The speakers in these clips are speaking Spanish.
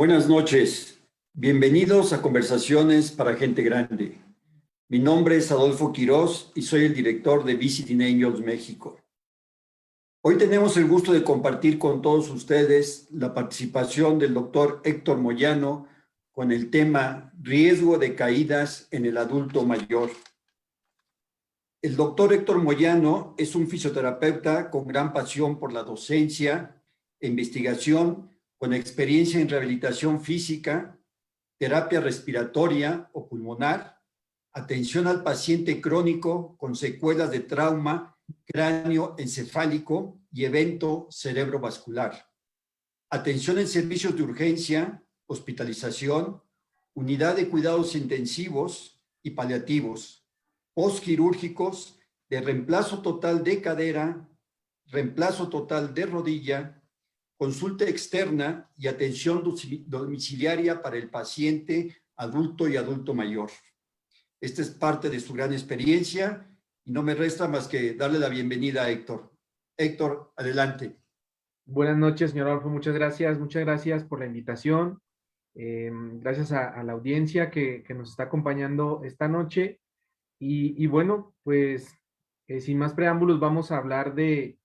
Buenas noches, bienvenidos a Conversaciones para Gente Grande. Mi nombre es Adolfo Quirós y soy el director de Visiting Angels México. Hoy tenemos el gusto de compartir con todos ustedes la participación del doctor Héctor Moyano con el tema Riesgo de caídas en el adulto mayor. El doctor Héctor Moyano es un fisioterapeuta con gran pasión por la docencia e investigación, con experiencia en rehabilitación física, terapia respiratoria o pulmonar, atención al paciente crónico con secuelas de trauma cráneo-encefálico y evento cerebrovascular, atención en servicios de urgencia, hospitalización, unidad de cuidados intensivos y paliativos, postquirúrgicos, de reemplazo total de cadera, reemplazo total de rodilla, consulta externa y atención domiciliaria para el paciente adulto y adulto mayor. Esta es parte de su gran experiencia y no me resta más que darle la bienvenida a Héctor. Héctor, adelante. Buenas noches, señor Adolfo. Muchas gracias por la invitación. Gracias a la audiencia que nos está acompañando esta noche. Y bueno, pues sin más preámbulos vamos a hablar de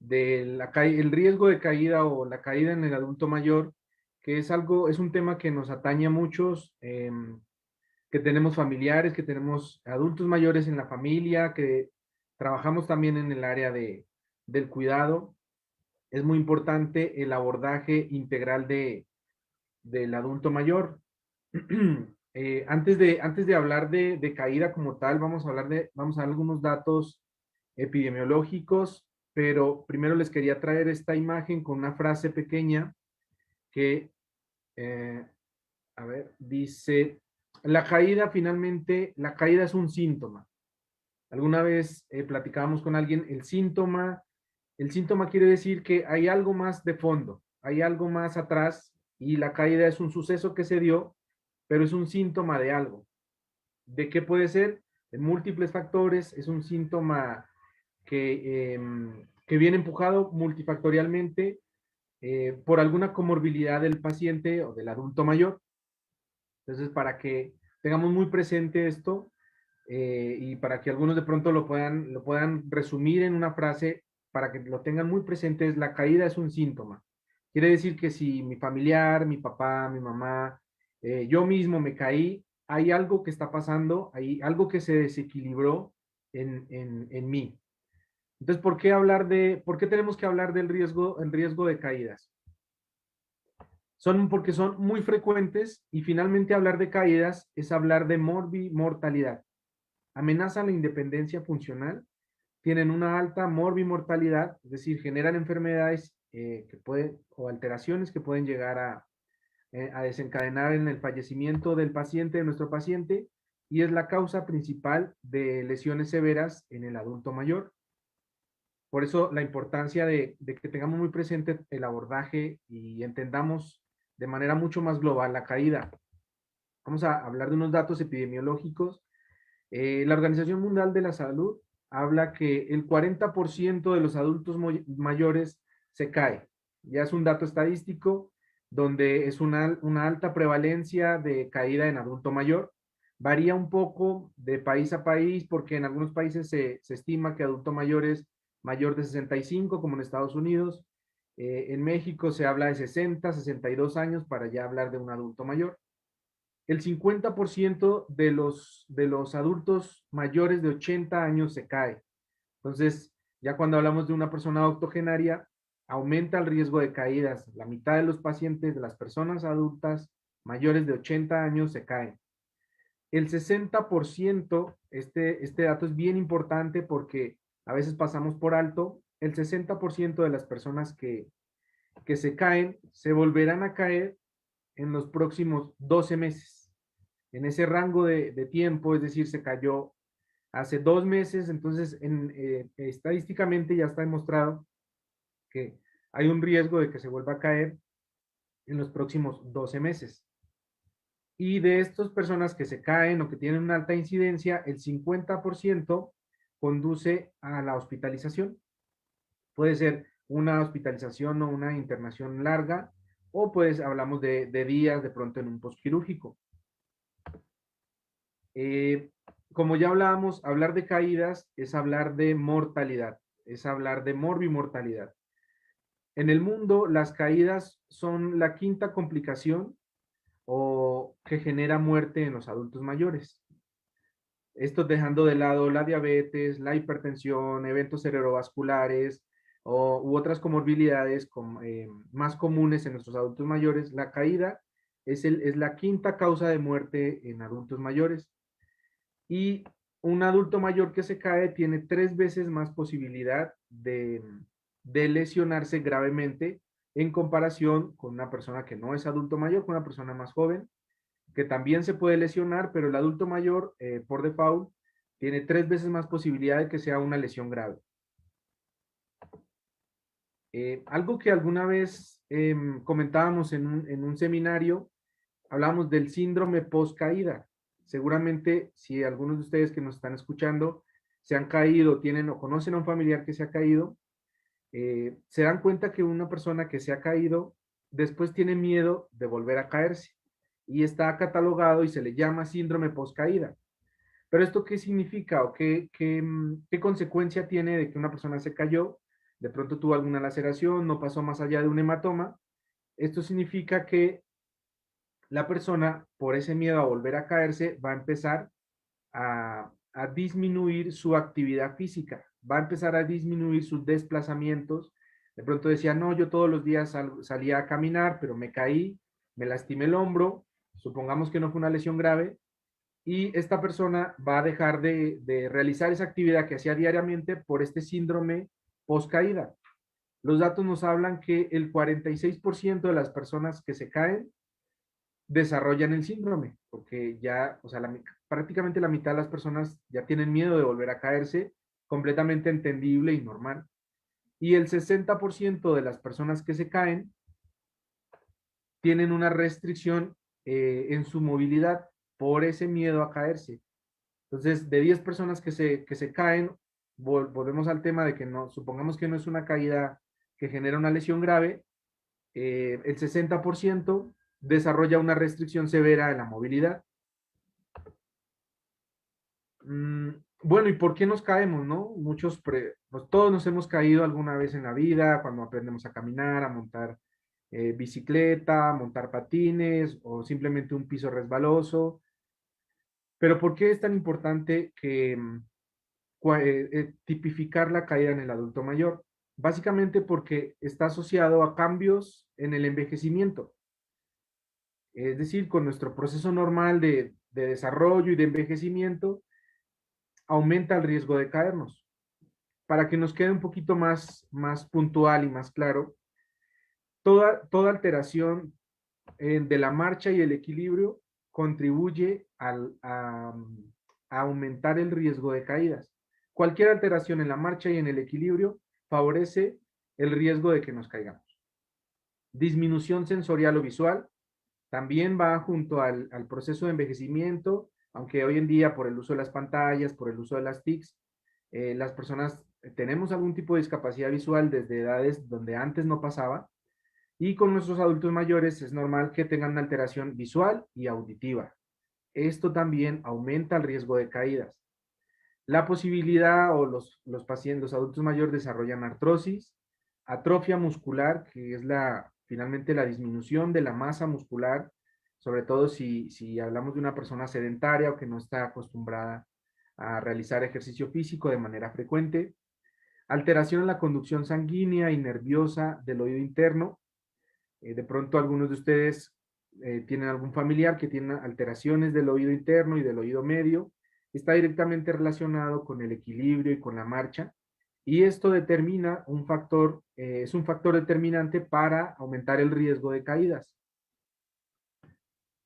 el riesgo de caída o la caída en el adulto mayor, que es un tema que nos atañe a muchos, que tenemos familiares, que tenemos adultos mayores en la familia, que trabajamos también en el área del cuidado. Es muy importante el abordaje integral del adulto mayor. Antes de hablar de caída como tal, vamos a dar algunos datos epidemiológicos, pero primero les quería traer esta imagen con una frase pequeña que, dice, la caída es un síntoma. Alguna vez platicábamos con alguien, el síntoma quiere decir que hay algo más de fondo, hay algo más atrás, y la caída es un suceso que se dio, pero es un síntoma de algo. ¿De qué puede ser? De múltiples factores, es un síntoma que viene empujado multifactorialmente por alguna comorbilidad del paciente o del adulto mayor. Entonces, para que tengamos muy presente esto y para que algunos de pronto lo puedan resumir en una frase, para que lo tengan muy presente, es la caída es un síntoma. Quiere decir que si mi familiar, mi papá, mi mamá, yo mismo me caí, hay algo que está pasando, hay algo que se desequilibró en mí. Entonces, ¿por qué tenemos que hablar el riesgo de caídas? Porque son muy frecuentes, y finalmente hablar de caídas es hablar de morbimortalidad. Amenazan la independencia funcional, tienen una alta morbimortalidad, es decir, generan enfermedades o alteraciones que pueden llegar a desencadenar en el fallecimiento del paciente, de nuestro paciente, y es la causa principal de lesiones severas en el adulto mayor. Por eso la importancia de que tengamos muy presente el abordaje y entendamos de manera mucho más global la caída. Vamos a hablar de unos datos epidemiológicos. La Organización Mundial de la Salud habla que el 40% de los adultos mayores se cae. Ya es un dato estadístico donde es una alta prevalencia de caída en adulto mayor. Varía un poco de país a país, porque en algunos países se estima que adulto mayor es mayor de 65, como en Estados Unidos. En México se habla de 60, 62 años para ya hablar de un adulto mayor. El 50% de los adultos mayores de 80 años se cae. Entonces, ya cuando hablamos de una persona octogenaria, aumenta el riesgo de caídas. La mitad de los pacientes, de las personas adultas mayores de 80 años, se caen. El 60%, este dato es bien importante porque a veces pasamos por alto, el 60% de las personas que se caen se volverán a caer en los próximos 12 meses. En ese rango de tiempo, es decir, se cayó hace 2 meses, entonces estadísticamente ya está demostrado que hay un riesgo de que se vuelva a caer en los próximos 12 meses. Y de estas personas que se caen o que tienen una alta incidencia, el 50% conduce a la hospitalización. Puede ser una hospitalización o una internación larga, o pues hablamos de días de pronto en un postquirúrgico. Como ya hablábamos, hablar de caídas es hablar de mortalidad, es hablar de morbimortalidad. En el mundo, las caídas son la quinta complicación o que genera muerte en los adultos mayores. Esto dejando de lado la diabetes, la hipertensión, eventos cerebrovasculares u otras comorbilidades más comunes en nuestros adultos mayores. La caída es la quinta causa de muerte en adultos mayores. Y un adulto mayor que se cae tiene 3 veces más posibilidad de lesionarse gravemente en comparación con una persona que no es adulto mayor, con una persona más joven, que también se puede lesionar, pero el adulto mayor, por default, tiene 3 veces más posibilidad de que sea una lesión grave. Algo que alguna vez comentábamos en un seminario, hablábamos del síndrome post-caída. Seguramente, si algunos de ustedes que nos están escuchando se han caído, tienen o conocen a un familiar que se ha caído, se dan cuenta que una persona que se ha caído después tiene miedo de volver a caerse y está catalogado y se le llama síndrome post-caída. Pero esto, ¿qué significa o qué consecuencia tiene de que una persona se cayó, de pronto tuvo alguna laceración, no pasó más allá de un hematoma? Esto significa que la persona, por ese miedo a volver a caerse, va a empezar a disminuir su actividad física, va a empezar a disminuir sus desplazamientos. De pronto decía, no, yo todos los días salía a caminar, pero me caí, me lastimé el hombro, supongamos que no fue una lesión grave, y esta persona va a dejar de realizar esa actividad que hacía diariamente por este síndrome post-caída. Los datos nos hablan que el 46% de las personas que se caen desarrollan el síndrome, porque ya, o sea, prácticamente la mitad de las personas ya tienen miedo de volver a caerse, completamente entendible y normal. Y el 60% de las personas que se caen tienen una restricción en su movilidad por ese miedo a caerse. Entonces, de 10 personas que se caen, volvemos al tema de que no, supongamos que no es una caída que genera una lesión grave, el 60% desarrolla una restricción severa en la movilidad. Bueno, ¿y por qué nos caemos, no? Pues todos nos hemos caído alguna vez en la vida, cuando aprendemos a caminar, a montar bicicleta, montar patines o simplemente un piso resbaloso. Pero ¿por qué es tan importante que tipificar la caída en el adulto mayor? Básicamente porque está asociado a cambios en el envejecimiento. Es decir, con nuestro proceso normal de desarrollo y de envejecimiento, aumenta el riesgo de caernos. Para que nos quede un poquito más puntual y más claro, toda alteración de la marcha y el equilibrio contribuye a aumentar el riesgo de caídas. Cualquier alteración en la marcha y en el equilibrio favorece el riesgo de que nos caigamos. Disminución sensorial o visual también va junto al proceso de envejecimiento, aunque hoy en día por el uso de las pantallas, por el uso de las TICs, las personas tenemos algún tipo de discapacidad visual desde edades donde antes no pasaba, y con nuestros adultos mayores es normal que tengan una alteración visual y auditiva. Esto también aumenta el riesgo de caídas. La posibilidad o los pacientes, los adultos mayores desarrollan artrosis, atrofia muscular, que es finalmente la disminución de la masa muscular, sobre todo si hablamos de una persona sedentaria o que no está acostumbrada a realizar ejercicio físico de manera frecuente. Alteración en la conducción sanguínea y nerviosa del oído interno. De pronto algunos de ustedes tienen algún familiar que tiene alteraciones del oído interno y del oído medio. Está directamente relacionado con el equilibrio y con la marcha. Y esto determina es un factor determinante para aumentar el riesgo de caídas.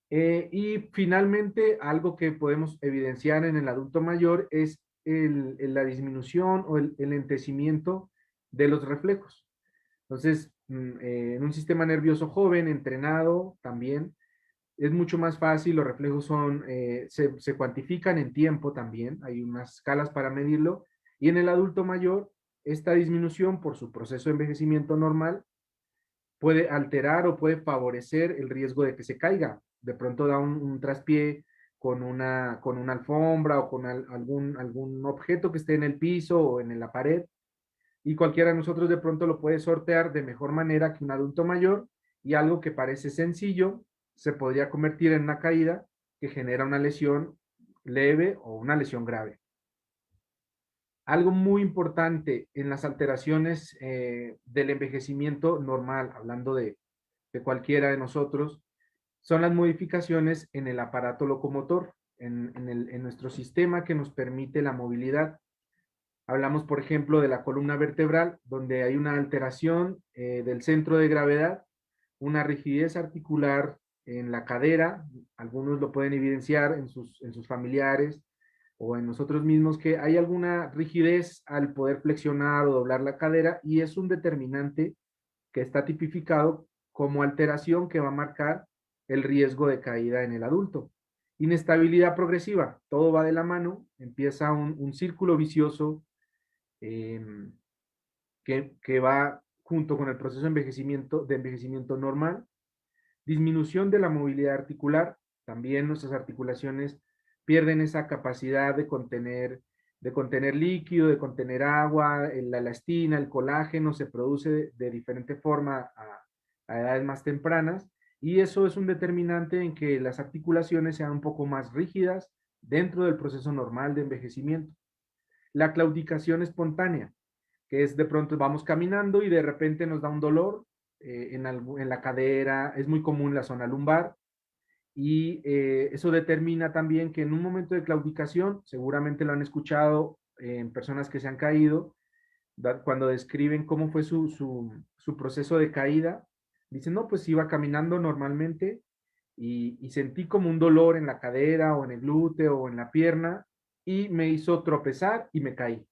Y finalmente, algo que podemos evidenciar en el adulto mayor es la disminución o el lentecimiento de los reflejos. Entonces, en un sistema nervioso joven, entrenado también, es mucho más fácil, los reflejos se cuantifican en tiempo también, hay unas escalas para medirlo, y en el adulto mayor, esta disminución por su proceso de envejecimiento normal puede alterar o puede favorecer el riesgo de que se caiga. De pronto da un traspié con una alfombra o con algún objeto que esté en el piso o en la pared, y cualquiera de nosotros de pronto lo puede sortear de mejor manera que un adulto mayor, y algo que parece sencillo se podría convertir en una caída que genera una lesión leve o una lesión grave. Algo muy importante en las alteraciones del envejecimiento normal, hablando de cualquiera de nosotros, son las modificaciones en el aparato locomotor, en nuestro sistema que nos permite la movilidad. Hablamos, por ejemplo, de la columna vertebral, donde hay una alteración del centro de gravedad, una rigidez articular en la cadera. Algunos lo pueden evidenciar en sus familiares o en nosotros mismos, que hay alguna rigidez al poder flexionar o doblar la cadera, y es un determinante que está tipificado como alteración que va a marcar el riesgo de caída en el adulto. Inestabilidad progresiva, todo va de la mano, empieza un círculo vicioso eh, que va junto con el proceso de envejecimiento normal. Disminución de la movilidad articular, también nuestras articulaciones pierden esa capacidad de contener líquido, de contener agua, la elastina, el colágeno se produce de diferente forma a edades más tempranas, y eso es un determinante en que las articulaciones sean un poco más rígidas dentro del proceso normal de envejecimiento. La claudicación espontánea, que es de pronto vamos caminando y de repente nos da un dolor en la cadera, es muy común la zona lumbar, y eso determina también que en un momento de claudicación, seguramente lo han escuchado en personas que se han caído, cuando describen cómo fue su proceso de caída, dicen, no, pues iba caminando normalmente y sentí como un dolor en la cadera o en el glúteo o en la pierna, y me hizo tropezar y me caí.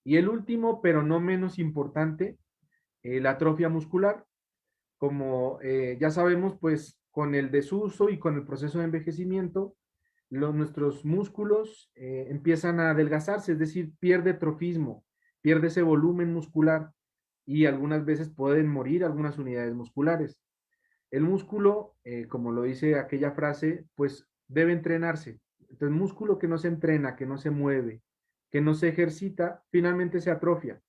Y el último, pero no menos importante, la atrofia muscular. Como ya sabemos, pues con el desuso y con el proceso de envejecimiento, nuestros músculos empiezan a adelgazarse, es decir, pierde trofismo, pierde ese volumen muscular, y algunas veces pueden morir algunas unidades musculares. El músculo, como lo dice aquella frase, pues debe entrenarse. Entonces, músculo que no se entrena, que no se mueve, que no se ejercita, finalmente se atrofia.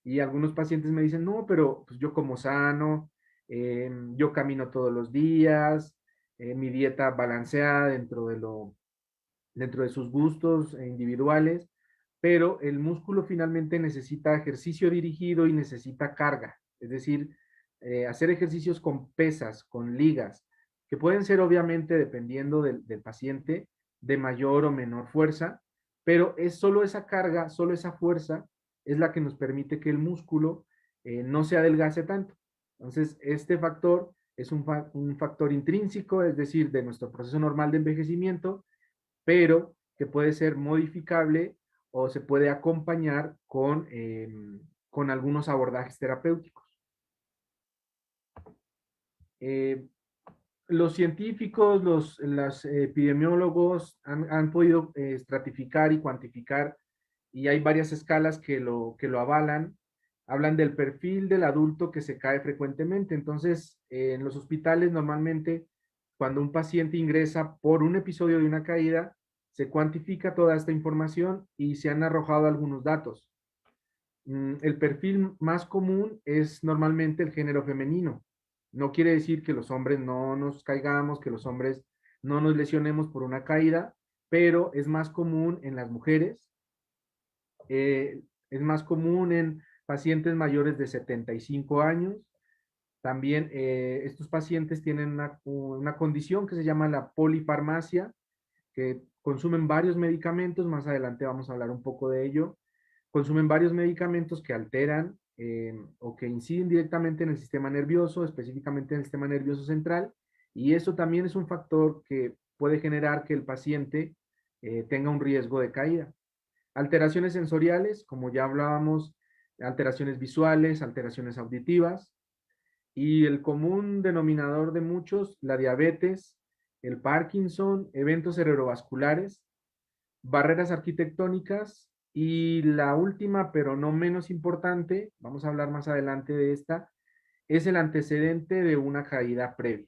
Y algunos pacientes me dicen, no, pero pues, yo como sano, yo camino todos los días, mi dieta balanceada dentro de sus gustos individuales, pero el músculo finalmente necesita ejercicio dirigido y necesita carga, es decir, hacer ejercicios con pesas, con ligas, que pueden ser obviamente, dependiendo del paciente, de mayor o menor fuerza, pero es solo esa carga, solo esa fuerza es la que nos permite que el músculo no se adelgace tanto. Entonces, este factor es un factor intrínseco, es decir, de nuestro proceso normal de envejecimiento, pero que puede ser modificable o se puede acompañar con algunos abordajes terapéuticos. Eh, los científicos, los epidemiólogos han podido estratificar y cuantificar, y hay varias escalas que lo avalan. Hablan del perfil del adulto que se cae frecuentemente. Entonces, en los hospitales normalmente, cuando un paciente ingresa por un episodio de una caída, se cuantifica toda esta información y se han arrojado algunos datos. El perfil más común es normalmente el género femenino. No quiere decir que los hombres no nos caigamos, que los hombres no nos lesionemos por una caída, pero es más común en las mujeres, es más común en pacientes mayores de 75 años. También estos pacientes tienen una condición que se llama la polifarmacia, que consumen varios medicamentos, más adelante vamos a hablar un poco de ello. Consumen varios medicamentos que alteran o que inciden directamente en el sistema nervioso, específicamente en el sistema nervioso central, y eso también es un factor que puede generar que el paciente tenga un riesgo de caída. Alteraciones sensoriales, como ya hablábamos, alteraciones visuales, alteraciones auditivas, y el común denominador de muchos, la diabetes, el Parkinson, eventos cerebrovasculares, barreras arquitectónicas, y la última, pero no menos importante, vamos a hablar más adelante de esta, es el antecedente de una caída previa.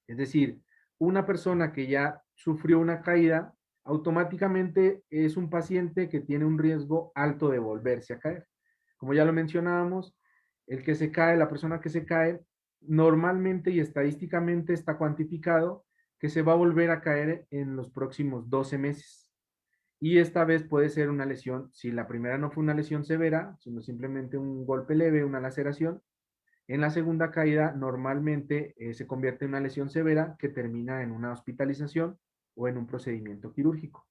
Es decir, una persona que ya sufrió una caída, automáticamente es un paciente que tiene un riesgo alto de volverse a caer. Como ya lo mencionábamos, el que se cae, la persona que se cae, normalmente y estadísticamente está cuantificado que se va a volver a caer en los próximos 12 meses. Y esta vez puede ser una lesión, si la primera no fue una lesión severa, sino simplemente un golpe leve, una laceración, en la segunda caída normalmente se convierte en una lesión severa que termina en una hospitalización o en un procedimiento quirúrgico.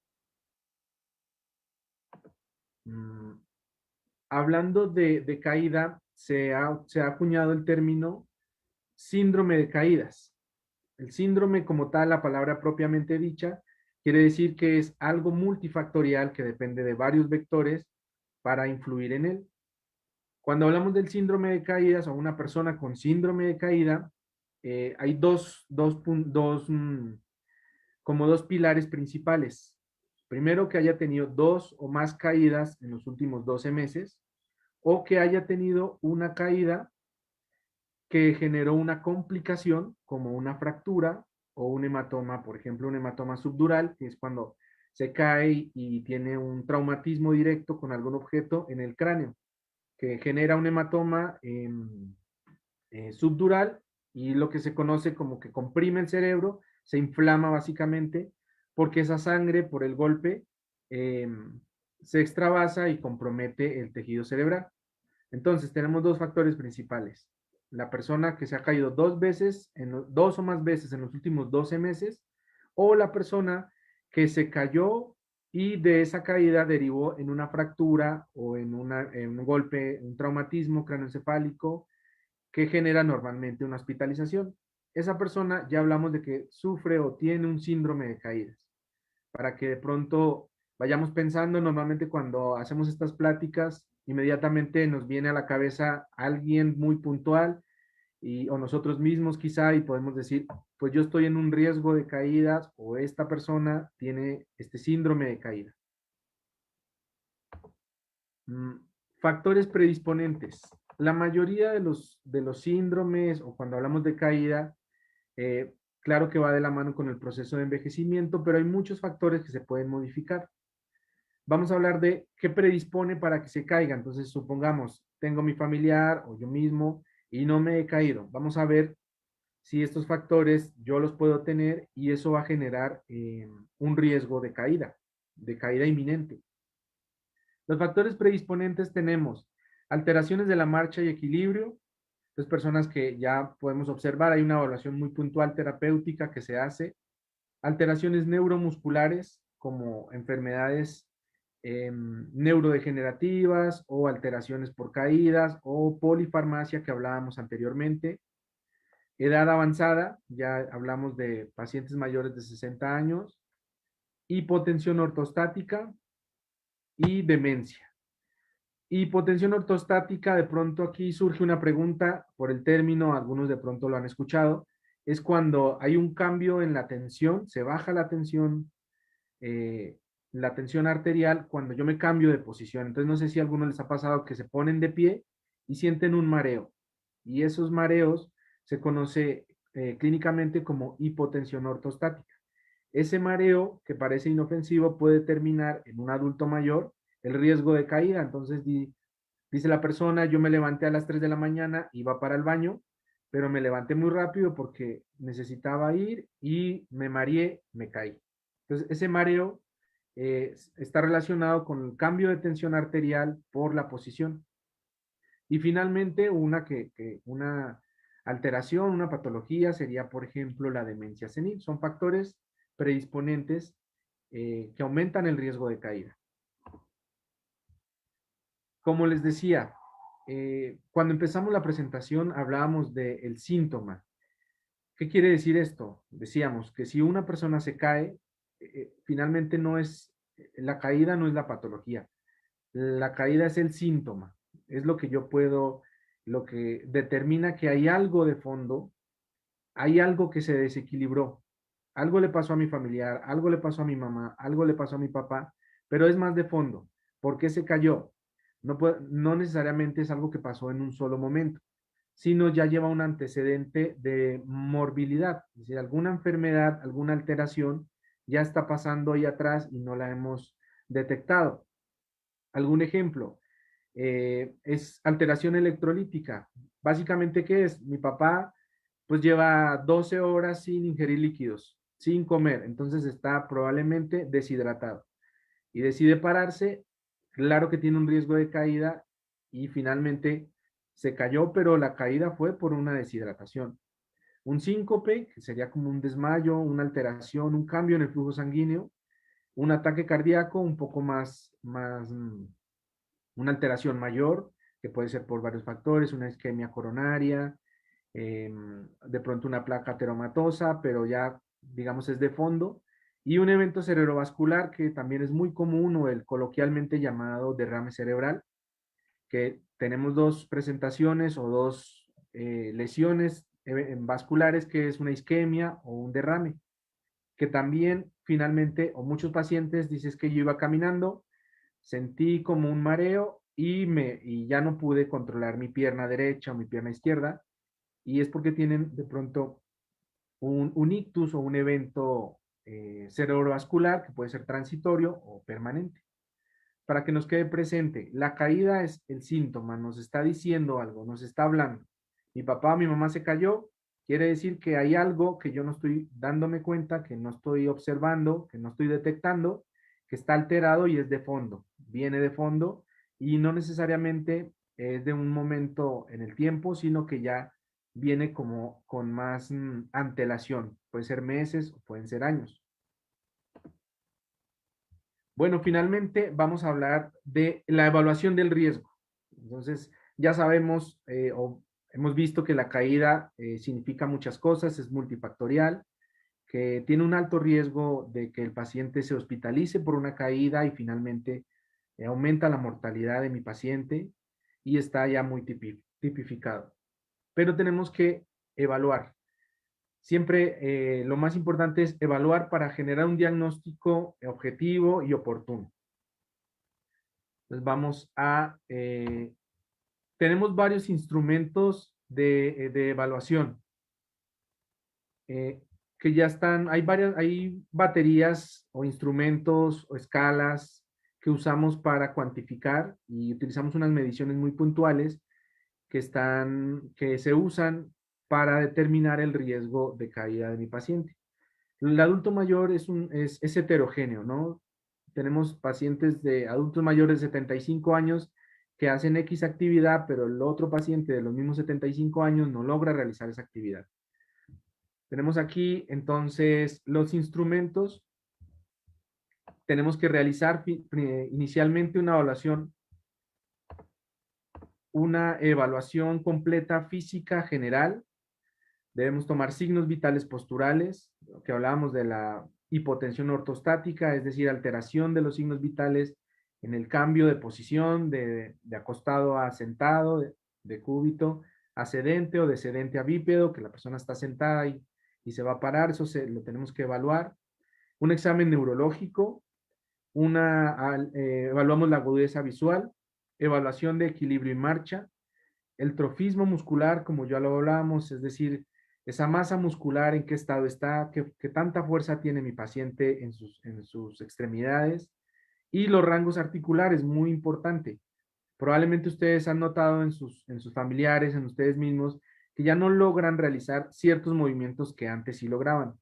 Mm, Hablando de caída, se ha acuñado el término síndrome de caídas. El síndrome como tal, la palabra propiamente dicha, quiere decir que es algo multifactorial que depende de varios vectores para influir en él. Cuando hablamos del síndrome de caídas o una persona con síndrome de caída, hay como dos pilares principales. Primero, que haya tenido dos o más caídas en los últimos 12 meses o que haya tenido una caída que generó una complicación como una fractura o un hematoma, por ejemplo, un hematoma subdural, que es cuando se cae y tiene un traumatismo directo con algún objeto en el cráneo, que genera un hematoma subdural y lo que se conoce como que comprime el cerebro, se inflama básicamente porque esa sangre por el golpe eh, se extravasa y compromete el tejido cerebral. Entonces tenemos dos factores principales. La persona que se ha caído dos veces, dos o más veces en los últimos 12 meses, o la persona que se cayó y de esa caída derivó en una fractura o en un golpe, un traumatismo craneoencefálico que genera normalmente una hospitalización. Esa persona ya hablamos de que sufre o tiene un síndrome de caídas. Para que de pronto vayamos pensando, normalmente cuando hacemos estas pláticas, inmediatamente nos viene a la cabeza alguien muy puntual o nosotros mismos quizá y podemos decir, pues yo estoy en un riesgo de caídas o esta persona tiene este síndrome de caída. Mm, Factores predisponentes. La mayoría de los síndromes o cuando hablamos de caída, claro que va de la mano con el proceso de envejecimiento, pero hay muchos factores que se pueden modificar. Vamos a hablar de qué predispone para que se caiga. Entonces, supongamos, tengo mi familiar o yo mismo y no me he caído. Vamos a ver si estos factores yo los puedo tener y eso va a generar un riesgo de caída inminente. Los factores predisponentes tenemos alteraciones de la marcha y equilibrio. Entonces, personas que ya podemos observar, hay una evaluación muy puntual terapéutica que se hace. Alteraciones neuromusculares como enfermedades neurodegenerativas o alteraciones por caídas o polifarmacia que hablábamos anteriormente. Edad avanzada, ya hablamos de pacientes mayores de 60 años. Hipotensión ortostática y demencia. Hipotensión ortostática, de pronto aquí surge una pregunta por el término, algunos de pronto lo han escuchado, es cuando hay un cambio en la tensión, se baja eh, la tensión arterial cuando yo me cambio de posición. Entonces no sé si a algunos les ha pasado que se ponen de pie y sienten un mareo. Y esos mareos se conoce clínicamente como hipotensión ortostática. Ese mareo que parece inofensivo puede terminar en un adulto mayor el riesgo de caída. Entonces dice la persona, yo me levanté a las 3 de la mañana, iba para el baño, pero me levanté muy rápido porque necesitaba ir y me mareé, me caí. Entonces, ese mareo está relacionado con el cambio de tensión arterial por la posición. Y finalmente, una alteración, una patología sería, por ejemplo, la demencia senil. Son factores predisponentes que aumentan el riesgo de caída. Como les decía, cuando empezamos la presentación hablábamos del síntoma. ¿Qué quiere decir esto? Decíamos que si una persona se cae, finalmente la caída no es la patología. La caída es el síntoma. Es lo que yo puedo, lo que determina que hay algo de fondo, hay algo que se desequilibró. Algo le pasó a mi familiar, algo le pasó a mi mamá, algo le pasó a mi papá, pero es más de fondo. ¿Por qué se cayó? No necesariamente es algo que pasó en un solo momento. sino ya lleva un antecedente de morbilidad, es decir, alguna enfermedad, alguna alteración ya está pasando ahí atrás y no la hemos detectado. Algún ejemplo, es alteración electrolítica. Básicamente, ¿qué es? Mi papá pues lleva 12 horas sin ingerir líquidos, sin comer, entonces está probablemente deshidratado y decide pararse, claro que tiene un riesgo de caída y finalmente se cayó, pero la caída fue por una deshidratación. Un síncope, que sería como un desmayo, una alteración, un cambio en el flujo sanguíneo, un ataque cardíaco un poco una alteración mayor, que puede ser por varios factores, una isquemia coronaria, de pronto una placa ateromatosa, pero ya, digamos, es de fondo, y un evento cerebrovascular que también es muy común, o el coloquialmente llamado derrame cerebral, que tenemos dos presentaciones o dos lesiones vasculares, que es una isquemia o un derrame, que también finalmente, o muchos pacientes dices que yo iba caminando, sentí como un mareo y ya no pude controlar mi pierna derecha o mi pierna izquierda, y es porque tienen de pronto un ictus o un evento cerebrovascular que puede ser transitorio o permanente. Para que nos quede presente, la caída es el síntoma, nos está diciendo algo, nos está hablando. Mi papá o mi mamá se cayó, quiere decir que hay algo que yo no estoy dándome cuenta, que no estoy observando, que no estoy detectando, que está alterado y es de fondo, viene de fondo y no necesariamente es de un momento en el tiempo, sino que ya viene como con más antelación, puede ser meses o pueden ser años. Bueno, finalmente vamos a hablar de la evaluación del riesgo. Entonces, ya sabemos o hemos visto que la caída significa muchas cosas, es multifactorial, que tiene un alto riesgo de que el paciente se hospitalice por una caída y finalmente aumenta la mortalidad de mi paciente y está ya muy tipificado. Pero tenemos que evaluar. Siempre lo más importante es evaluar para generar un diagnóstico objetivo y oportuno. Entonces tenemos varios instrumentos de evaluación eh, que ya están, hay baterías o instrumentos o escalas que usamos para cuantificar y utilizamos unas mediciones muy puntuales que se usan para determinar el riesgo de caída de mi paciente. El adulto mayor es heterogéneo, ¿no? Tenemos pacientes de adultos mayores de 75 años que hacen X actividad, pero el otro paciente de los mismos 75 años no logra realizar esa actividad. Tenemos aquí entonces los instrumentos. Tenemos que realizar inicialmente una evaluación completa física general. Debemos tomar signos vitales posturales, que hablábamos de la hipotensión ortostática, es decir, alteración de los signos vitales en el cambio de posición, de acostado a sentado, de cúbito a sedente o de sedente a bípedo, que la persona está sentada y se va a parar, eso lo tenemos que evaluar. Un examen neurológico, evaluamos la agudeza visual, evaluación de equilibrio y marcha, el trofismo muscular, como ya lo hablábamos, es decir, esa masa muscular, en qué estado está, qué tanta fuerza tiene mi paciente en sus extremidades, y los rangos articulares, muy importante. Probablemente ustedes han notado en sus familiares, en ustedes mismos, que ya no logran realizar ciertos movimientos que antes sí lograban.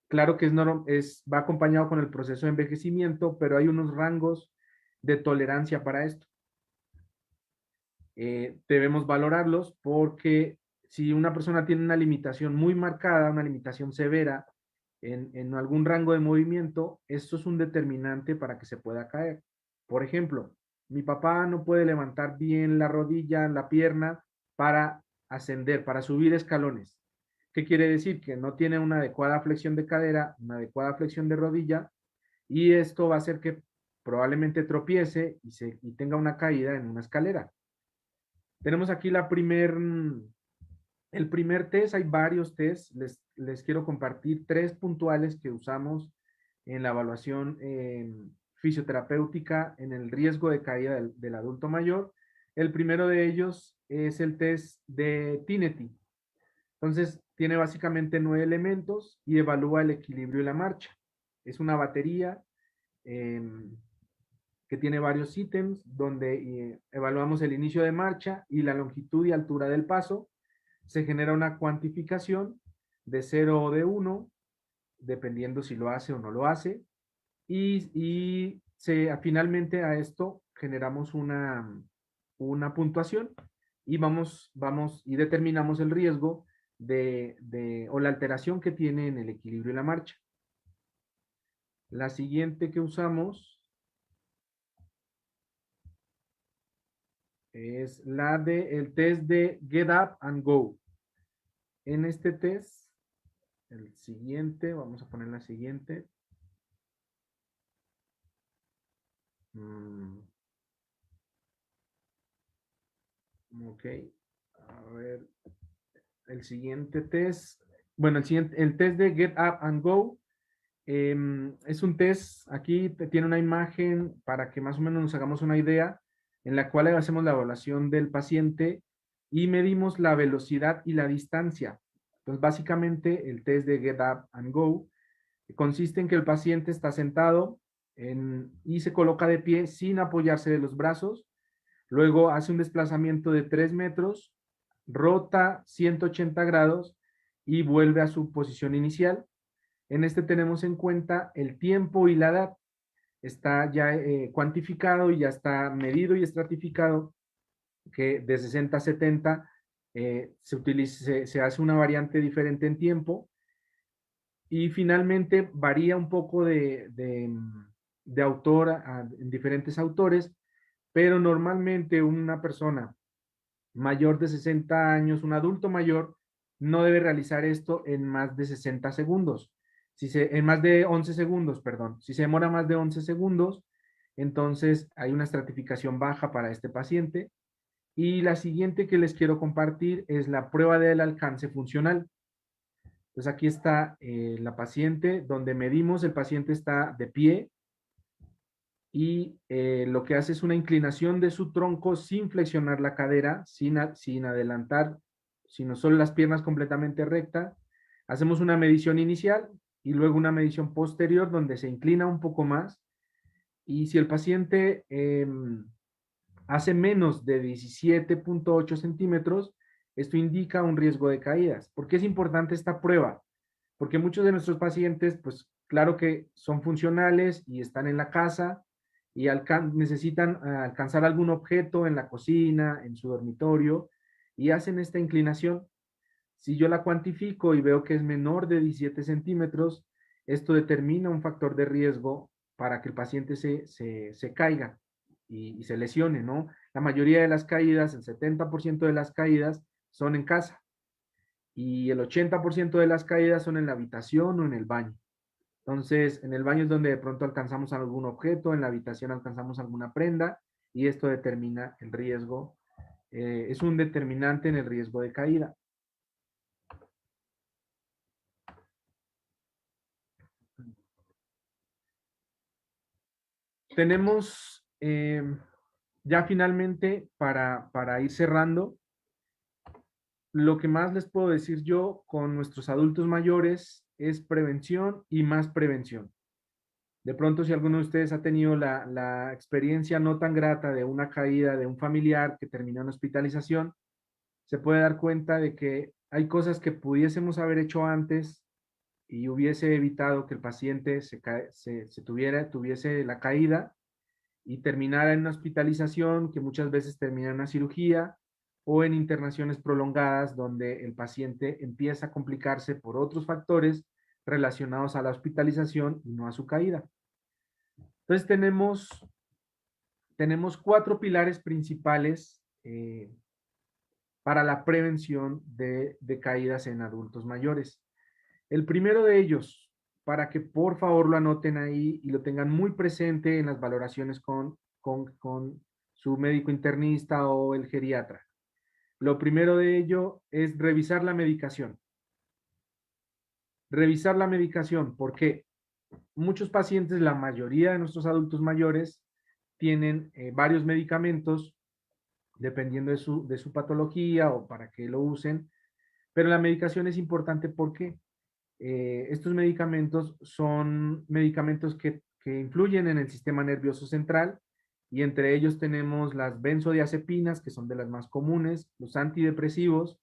Claro que va acompañado con el proceso de envejecimiento, pero hay unos rangos de tolerancia para esto. Debemos valorarlos porque si una persona tiene una limitación muy marcada, una limitación severa en algún rango de movimiento, esto es un determinante para que se pueda caer. Por ejemplo, mi papá no puede levantar bien la rodilla, la pierna para ascender, para subir escalones. ¿Qué quiere decir? Que no tiene una adecuada flexión de cadera, una adecuada flexión de rodilla, y esto va a hacer que probablemente tropiece y tenga una caída en una escalera. Tenemos aquí el primer test, hay varios tests, les quiero compartir tres puntuales que usamos en la evaluación fisioterapéutica en el riesgo de caída del adulto mayor. El primero de ellos es el test de Tinetti. Entonces, tiene básicamente 9 elementos y evalúa el equilibrio y la marcha. Es una batería eh, que tiene varios ítems donde evaluamos el inicio de marcha y la longitud y altura del paso. Se genera una cuantificación de 0 o de 1, dependiendo si lo hace o no lo hace. Y finalmente a esto generamos una puntuación y vamos y determinamos el riesgo o la alteración que tiene en el equilibrio y la marcha. La siguiente que usamos es el test de Get Up and Go. En este test, el siguiente, vamos a poner la siguiente. Ok, a ver, el siguiente test, bueno, el test de Get Up and Go es un test, aquí tiene una imagen para que más o menos nos hagamos una idea, en la cual hacemos la evaluación del paciente y medimos la velocidad y la distancia. Entonces, básicamente, el test de Get Up and Go consiste en que el paciente está sentado y se coloca de pie sin apoyarse de los brazos. Luego hace un desplazamiento de 3 metros, rota 180 grados y vuelve a su posición inicial. En este tenemos en cuenta el tiempo y la edad. Está ya cuantificado y ya está medido y estratificado que de 60 a 70 se hace una variante diferente en tiempo y finalmente varía un poco de autor en diferentes autores, pero normalmente una persona mayor de 60 años, un adulto mayor, no debe realizar esto en más de 60 segundos. En más de 11 segundos, perdón. Si se demora más de 11 segundos, entonces hay una estratificación baja para este paciente. Y la siguiente que les quiero compartir es la prueba del alcance funcional. Entonces aquí está la paciente, donde medimos, el paciente está de pie y lo que hace es una inclinación de su tronco sin flexionar la cadera, sin adelantar, sino solo las piernas completamente rectas. Hacemos una medición inicial y luego una medición posterior donde se inclina un poco más. Y si el paciente hace menos de 17.8 centímetros, esto indica un riesgo de caídas. ¿Por qué es importante esta prueba? Porque muchos de nuestros pacientes, pues claro que son funcionales y están en la casa y necesitan alcanzar algún objeto en la cocina, en su dormitorio, y hacen esta inclinación. Si yo la cuantifico y veo que es menor de 17 centímetros, esto determina un factor de riesgo para que el paciente se caiga y se lesione, ¿no? La mayoría de las caídas, el 70% de las caídas son en casa y el 80% de las caídas son en la habitación o en el baño. Entonces, en el baño es donde de pronto alcanzamos algún objeto, en la habitación alcanzamos alguna prenda y esto determina el riesgo, es un determinante en el riesgo de caída. Tenemos ya finalmente para ir cerrando, lo que más les puedo decir yo con nuestros adultos mayores es prevención y más prevención. De pronto, si alguno de ustedes ha tenido la experiencia no tan grata de una caída de un familiar que terminó en hospitalización, se puede dar cuenta de que hay cosas que pudiésemos haber hecho antes y hubiese evitado que el paciente tuviese la caída y terminara en una hospitalización que muchas veces termina en una cirugía o en internaciones prolongadas donde el paciente empieza a complicarse por otros factores relacionados a la hospitalización y no a su caída. Entonces tenemos 4 pilares principales para la prevención de caídas en adultos mayores. El primero de ellos, para que por favor lo anoten ahí y lo tengan muy presente en las valoraciones con su médico internista o el geriatra. Lo primero de ello es revisar la medicación. Revisar la medicación, porque muchos pacientes, la mayoría de nuestros adultos mayores, tienen varios medicamentos dependiendo de su patología o para qué lo usen. Pero la medicación es importante porque estos medicamentos son medicamentos que influyen en el sistema nervioso central y entre ellos tenemos las benzodiazepinas, que son de las más comunes, los antidepresivos,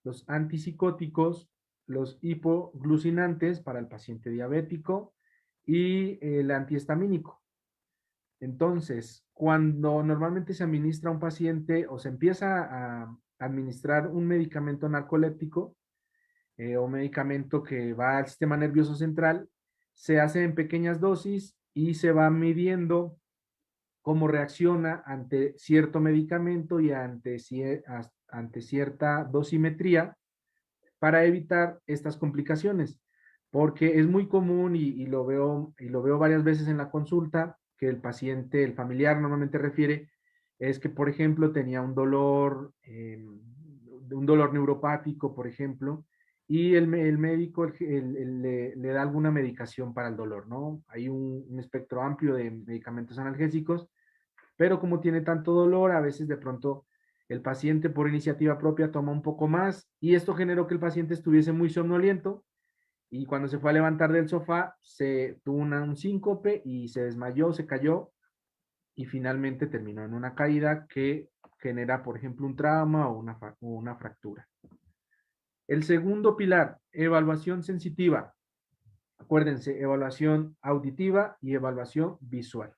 los antipsicóticos, los hipoglucinantes para el paciente diabético y el antihistamínico. Entonces, cuando normalmente se administra a un paciente o se empieza a administrar un medicamento narcoléptico, o medicamento que va al sistema nervioso central, se hace en pequeñas dosis y se va midiendo cómo reacciona ante cierto medicamento y ante cierta dosimetría para evitar estas complicaciones. Porque es muy común y lo veo varias veces en la consulta que el paciente, el familiar normalmente refiere, es que, por ejemplo, tenía un dolor neuropático, por ejemplo, y el médico le da alguna medicación para el dolor, ¿no? Hay un espectro amplio de medicamentos analgésicos, pero como tiene tanto dolor, a veces de pronto el paciente por iniciativa propia toma un poco más y esto generó que el paciente estuviese muy somnoliento y cuando se fue a levantar del sofá se tuvo un síncope y se desmayó, se cayó y finalmente terminó en una caída que genera, por ejemplo, un trauma o una fractura. El segundo pilar, evaluación sensitiva. Acuérdense, evaluación auditiva y evaluación visual.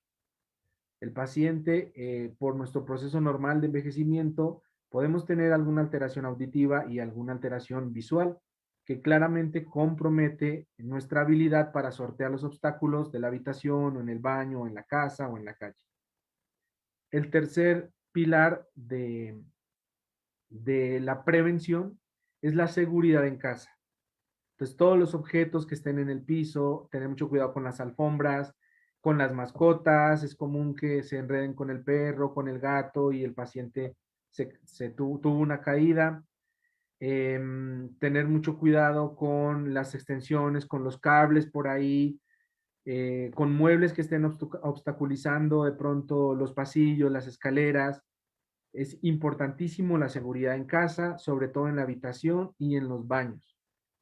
El paciente, por nuestro proceso normal de envejecimiento, podemos tener alguna alteración auditiva y alguna alteración visual que claramente compromete nuestra habilidad para sortear los obstáculos de la habitación o en el baño o en la casa o en la calle. El tercer pilar de la prevención es la seguridad en casa. Entonces, todos los objetos que estén en el piso, tener mucho cuidado con las alfombras, con las mascotas, es común que se enreden con el perro, con el gato y el paciente tuvo una caída. Tener mucho cuidado con las extensiones, con los cables por ahí, con muebles que estén obstaculizando de pronto los pasillos, las escaleras. Es importantísimo la seguridad en casa, sobre todo en la habitación y en los baños.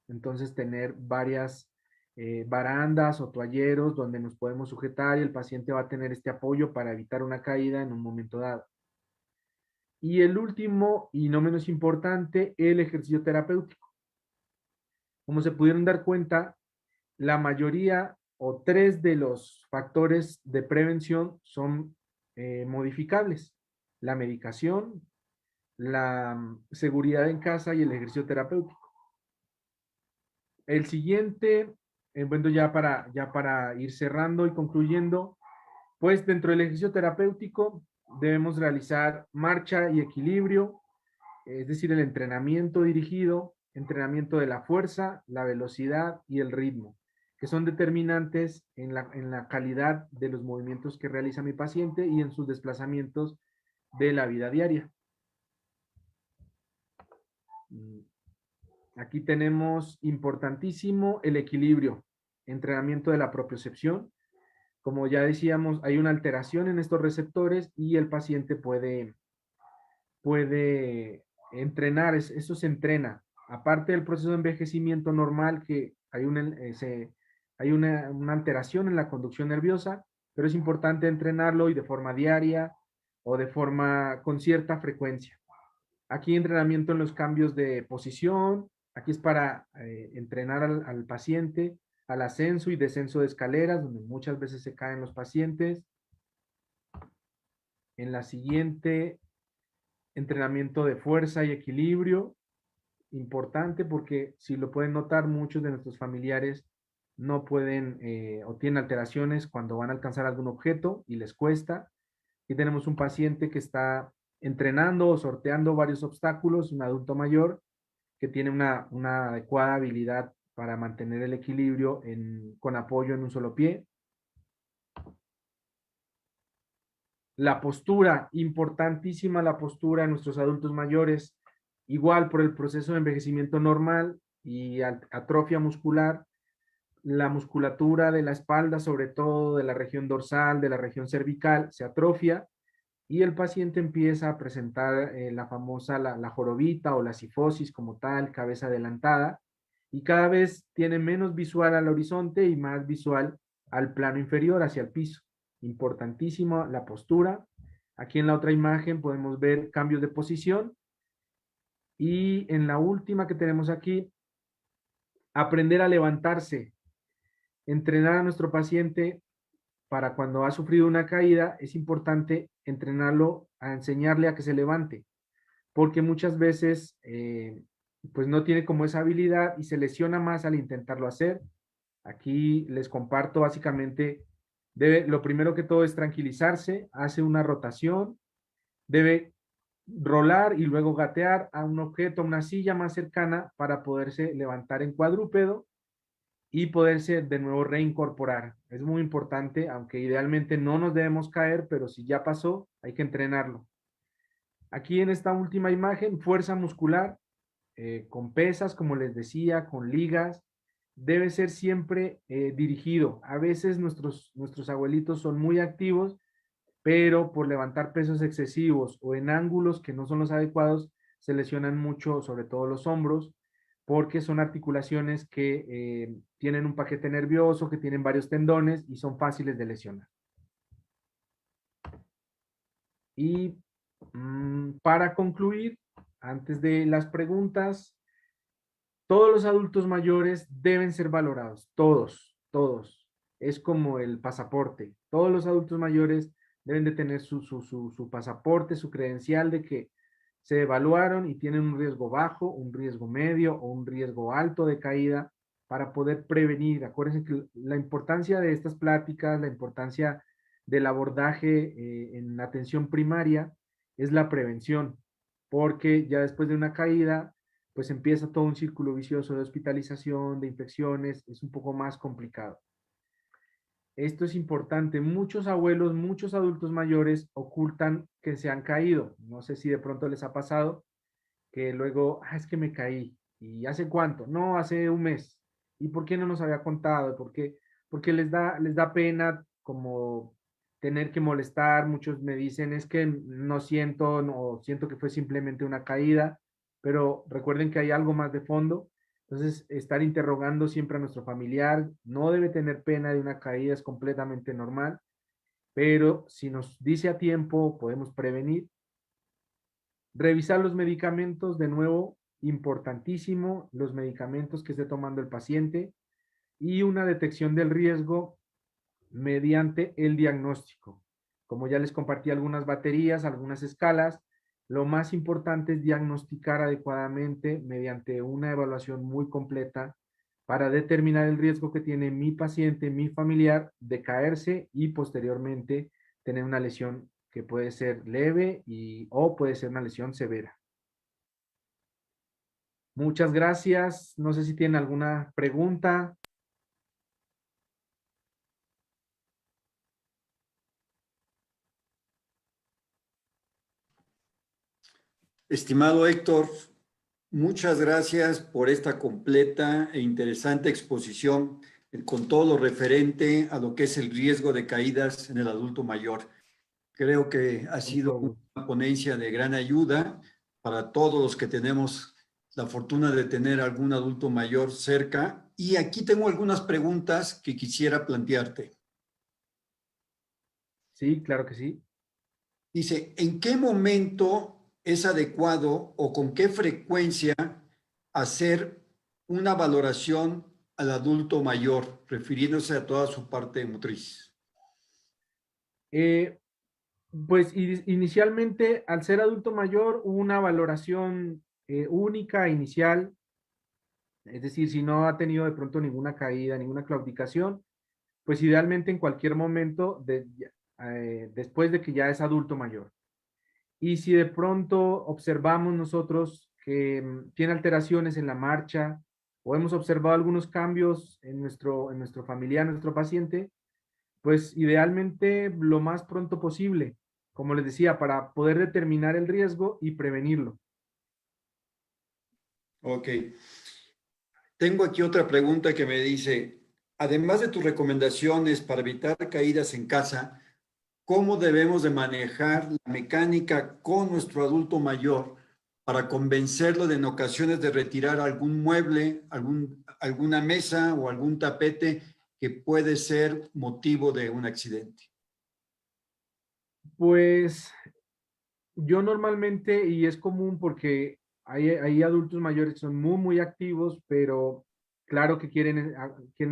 Entonces, tener varias barandas o toalleros donde nos podemos sujetar y el paciente va a tener este apoyo para evitar una caída en un momento dado. Y el último, y no menos importante, el ejercicio terapéutico. Como se pudieron dar cuenta, la mayoría o tres de los factores de prevención son modificables. La medicación, la seguridad en casa y el ejercicio terapéutico. El siguiente, bueno, ya para ir cerrando y concluyendo, pues dentro del ejercicio terapéutico debemos realizar marcha y equilibrio, es decir, el entrenamiento dirigido, entrenamiento de la fuerza, la velocidad y el ritmo, que son determinantes en la calidad de los movimientos que realiza mi paciente y en sus desplazamientos de la vida diaria. Aquí tenemos importantísimo el equilibrio, entrenamiento de la propiocepción. Como ya decíamos, hay una alteración en estos receptores y el paciente puede entrenar, eso se entrena. Aparte del proceso de envejecimiento normal, que hay una alteración en la conducción nerviosa, pero es importante entrenarlo y de forma diaria o de forma con cierta frecuencia. Aquí entrenamiento en los cambios de posición, aquí es para entrenar al paciente al ascenso y descenso de escaleras, donde muchas veces se caen los pacientes. En la siguiente, entrenamiento de fuerza y equilibrio, importante porque si lo pueden notar, muchos de nuestros familiares no pueden o tienen alteraciones cuando van a alcanzar algún objeto y les cuesta. Aquí tenemos un paciente que está entrenando o sorteando varios obstáculos, un adulto mayor que tiene una adecuada habilidad para mantener el equilibrio con apoyo en un solo pie. La postura, importantísima la postura en nuestros adultos mayores, igual por el proceso de envejecimiento normal y atrofia muscular, la musculatura de la espalda, sobre todo de la región dorsal, de la región cervical, se atrofia y el paciente empieza a presentar la famosa, la jorobita o la cifosis como tal, cabeza adelantada, y cada vez tiene menos visual al horizonte y más visual al plano inferior, hacia el piso. Importantísimo la postura. Aquí en la otra imagen podemos ver cambios de posición, y en la última que tenemos aquí, aprender a levantarse, entrenar a nuestro paciente para cuando ha sufrido una caída. Es importante entrenarlo a enseñarle a que se levante, porque muchas veces pues no tiene como esa habilidad y se lesiona más al intentarlo hacer. Aquí les comparto básicamente, lo primero que todo es tranquilizarse, hace una rotación, debe rolar y luego gatear a un objeto, a una silla más cercana para poderse levantar en cuadrúpedo y poderse de nuevo reincorporar. Es muy importante, aunque idealmente no nos debemos caer, pero si ya pasó, hay que entrenarlo. Aquí en esta última imagen, fuerza muscular, con pesas, como les decía, con ligas, debe ser siempre dirigido. A veces nuestros abuelitos son muy activos, pero por levantar pesos excesivos o en ángulos que no son los adecuados, se lesionan mucho, sobre todo los hombros, porque son articulaciones que tienen un paquete nervioso, que tienen varios tendones y son fáciles de lesionar. Y para concluir, antes de las preguntas, todos los adultos mayores deben ser valorados, todos, todos. Es como el pasaporte. Todos los adultos mayores deben de tener su pasaporte, su credencial de que se evaluaron y tienen un riesgo bajo, un riesgo medio o un riesgo alto de caída para poder prevenir. Acuérdense que la importancia de estas pláticas, la importancia del abordaje en la atención primaria es la prevención, porque ya después de una caída pues empieza todo un círculo vicioso de hospitalización, de infecciones, es un poco más complicado. Esto es importante. Muchos abuelos, muchos adultos mayores ocultan que se han caído. No sé si de pronto les ha pasado que luego, es que me caí. ¿Y hace cuánto? No, hace un mes. ¿Y por qué no nos había contado? Porque les da pena como tener que molestar. Muchos me dicen, es que no siento, no, siento que fue simplemente una caída, pero recuerden que hay algo más de fondo. Entonces, estar interrogando siempre a nuestro familiar, no debe tener pena de una caída, es completamente normal, pero si nos dice a tiempo, podemos prevenir. Revisar los medicamentos, de nuevo, importantísimo, los medicamentos que esté tomando el paciente y una detección del riesgo mediante el diagnóstico. Como ya les compartí algunas baterías, algunas escalas, lo más importante es diagnosticar adecuadamente mediante una evaluación muy completa para determinar el riesgo que tiene mi paciente, mi familiar, de caerse y posteriormente tener una lesión que puede ser leve o puede ser una lesión severa. Muchas gracias. No sé si tienen alguna pregunta. Estimado Héctor, muchas gracias por esta completa e interesante exposición con todo lo referente a lo que es el riesgo de caídas en el adulto mayor. Creo que ha Con sido todo. una ponencia de gran ayuda para todos los que tenemos la fortuna de tener algún adulto mayor cerca. Y aquí tengo algunas preguntas que quisiera plantearte. Sí, claro que sí. Dice, ¿en qué momento es adecuado o con qué frecuencia hacer una valoración al adulto mayor, refiriéndose a toda su parte motriz? Eh, pues inicialmente, al ser adulto mayor, hubo una valoración única, inicial, es decir, si no ha tenido de pronto ninguna caída, ninguna claudicación, pues idealmente en cualquier momento después de que ya es adulto mayor. Y si de pronto observamos nosotros que tiene alteraciones en la marcha o hemos observado algunos cambios en nuestro familiar, nuestro paciente, pues idealmente lo más pronto posible, como les decía, para poder determinar el riesgo y prevenirlo. Ok. Tengo aquí otra pregunta que me dice, además de tus recomendaciones para evitar caídas en casa, cómo debemos de manejar la mecánica con nuestro adulto mayor para convencerlo de en ocasiones de retirar algún mueble, alguna mesa o algún tapete que puede ser motivo de un accidente. Pues yo normalmente, y es común porque hay adultos mayores que son muy activos, pero claro que quieren